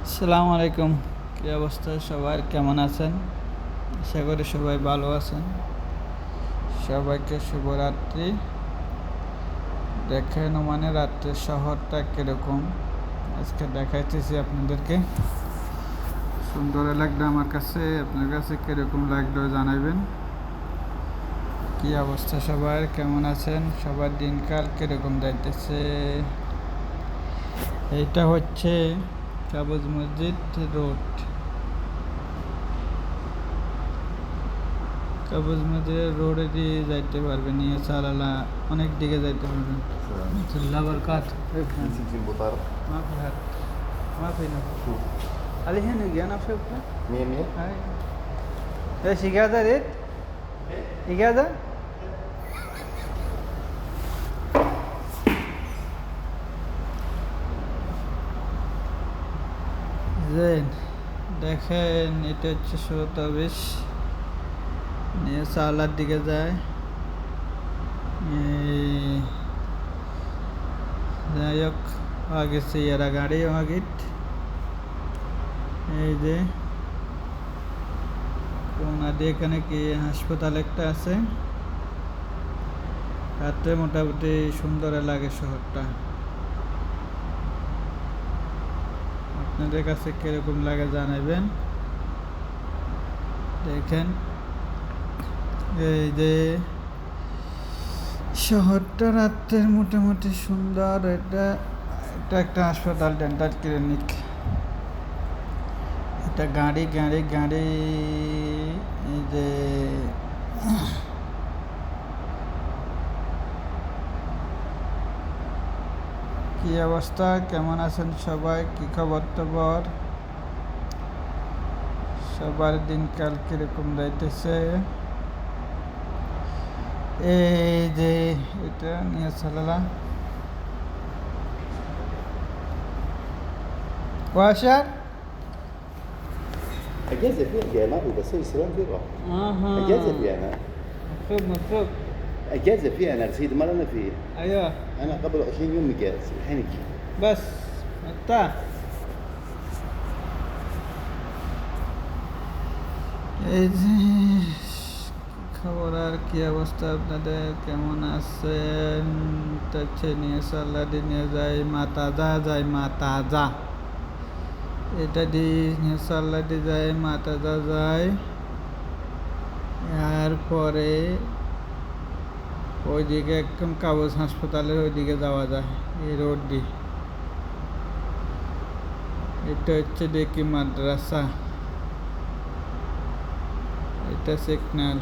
আসসালামু আলাইকুম। কী অবস্থা সবার, কেমন আছেন? আশা করি সবাই ভালো আছেন। সবাইকে শুভরাত্রি। দেখেন ওমানে রাত্রের শহরটা কীরকম আজকে দেখাইতেছি আপনাদেরকে। সুন্দর লাগলো আমার কাছে, আপনার কাছে কীরকম লাগলো জানাবেন। কী অবস্থা সবার, কেমন আছেন? সবার দিনকাল কীরকম যাইতেছে? এইটা হচ্ছে কাবুজ মসজিদ রোড। কাবুজ মসজিদের রোডে দিয়ে যাইতে পারবেন, নিয়ে চালালা অনেক দিকে যাইতে পারবেন। বরকাত ما في هات ما في نفس علي هنا انا شوفها 100 هاي ايش اجازه ريت اجازه زين দেখেন এটা হচ্ছে 127 নিয়ে চালার দিকে যায়। যাই হোক, আগে সিয়ারা গাড়ি আগিট। এই যে কোনাদি এখানে কি হাসপাতাল একটা আছে। রাত্রে মোটামুটি সুন্দর লাগে শহরটা। আপনাদের কাছে কিরকম লাগে জানাবেন। দেখেন এই যে শহরটা রাত্রের মোটামুটি সুন্দর। এটা এটা একটা হাসপাতাল, ডেন্টাল ক্লিনিক। এটা গাড়ি গাড়ি গাড়ি। এই যে কি অবস্থা, কেমন আছেন সবাই, কি খবর টবর, সবার দিনকাল কিরকম যাইতেছে। এই যে এটা নিয়ে চালালা ওয়াশার اجازه فيها ما في بس السلام فيها اها اجازه فيها انا مفروض مفروض اجازه فيها انا رصيد ما انا فيه ايوه انا قبل 20 يوم مجاز الحين اجي بس مرتاح। এই যে খবর আর কি অবস্থা, আপনাদের কেমন আছেন? হচ্ছে নিয়ে সাল্লাদি নিয়ে যায় মাতাজা, যায় মাতাজা। এটা দিয়ে নিয়ে সাল্লাদি যায় মাতাজা যায়। এরপরে ওইদিকে একদম কাগজ হাসপাতালের ওইদিকে যাওয়া যায় এই রোড দিয়ে। এটা হচ্ছে দেখি মাদ্রাসা, এটা সিগন্যাল।